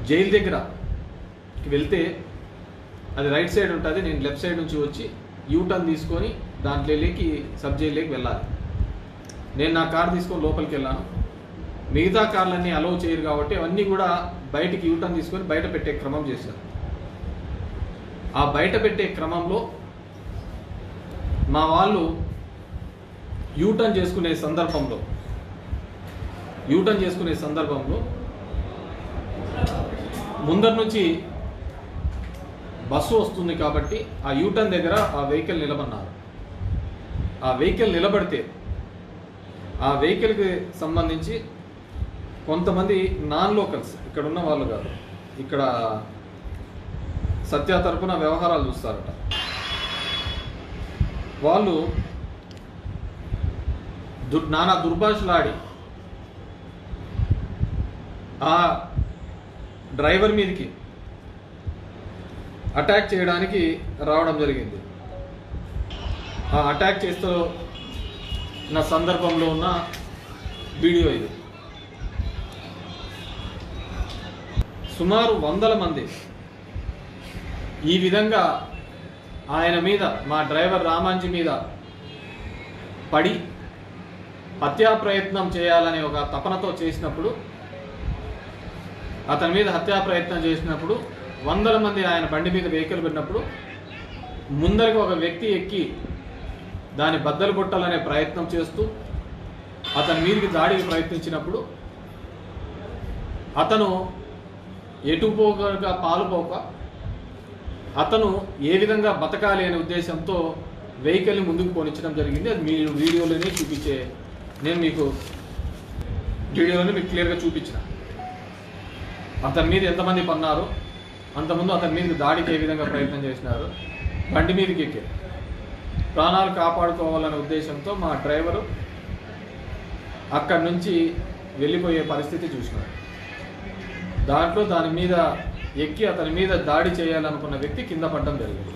Jail దగ్గరకి వెళ్తే అది రైట్ సైడ్ ఉంటుంది, నేను లెఫ్ట్ సైడ్ నుంచి వచ్చి యూటర్న్ తీసుకొని దాంట్లోకి సబ్ జైల్లోకి వెళ్ళాలి. నేను నా కార్ తీసుకొని లోపలికి వెళ్ళాను. మిగతా కార్లన్నీ అలౌ చేయరు కాబట్టి అవన్నీ కూడా బయటికి యూటర్న్ తీసుకొని బయట పెట్టే క్రమం చేశారు. ఆ బయట పెట్టే క్రమంలో మా వాళ్ళు యూటర్న్ చేసుకునే సందర్భంలో ముందర నుంచి బస్సు వస్తుంది కాబట్టి ఆ యూటర్న్ దగ్గర ఆ వెహికల్ నిలబడినారు. ఆ వెహికల్ నిలబడితే ఆ వెహికల్కి సంబంధించి కొంతమంది నాన్ లోకల్స్, ఇక్కడ ఉన్న వాళ్ళు కాదు, ఇక్కడ సత్య తరపున వ్యవహారాలు చూస్తారట, వాళ్ళు నానా దుర్భాషలాడి ఆ డ్రైవర్ మీదకి అటాక్ చేయడానికి రావడం జరిగింది. ఆ అటాక్ చేస్తున్న సందర్భంలో ఉన్న వీడియో ఇది. సుమారు 100 మంది ఈ విధంగా ఆయన మీద, మా డ్రైవర్ రామాంజీ మీద పడి హత్యా ప్రయత్నం చేయాలనే ఒక తపనతో చేసినప్పుడు, అతని మీద హత్యా ప్రయత్నం చేసినప్పుడు 100 మంది ఆయన బండి మీద వెహికల్ పెట్టినప్పుడు ముందరికి ఒక వ్యక్తి ఎక్కి దాన్ని బద్దలు కొట్టాలనే ప్రయత్నం చేస్తూ అతని మీదకి దాడికి ప్రయత్నించినప్పుడు అతను ఎటుపోగా పాలుపోక అతను ఏ విధంగా బతకాలి అనే ఉద్దేశంతో వెహికల్ని ముందుకు పోనించడం జరిగింది. అది మీరు వీడియోలోనే నేను మీకు వీడియోలోనే మీకు క్లియర్గా చూపించిన. అతని మీద ఎంతమంది పన్నారు, అంతకుముందు అతని మీదకి దాడికి ఏ విధంగా ప్రయత్నం చేసినారు, బండి మీదకి ఎక్కి ప్రాణాలు కాపాడుకోవాలనే ఉద్దేశంతో మా డ్రైవరు అక్కడి నుంచి వెళ్ళిపోయే పరిస్థితి చూసినారు. దాని మీద ఎక్కి అతని మీద దాడి చేయాలనుకున్న వ్యక్తి కింద పడడం జరిగింది.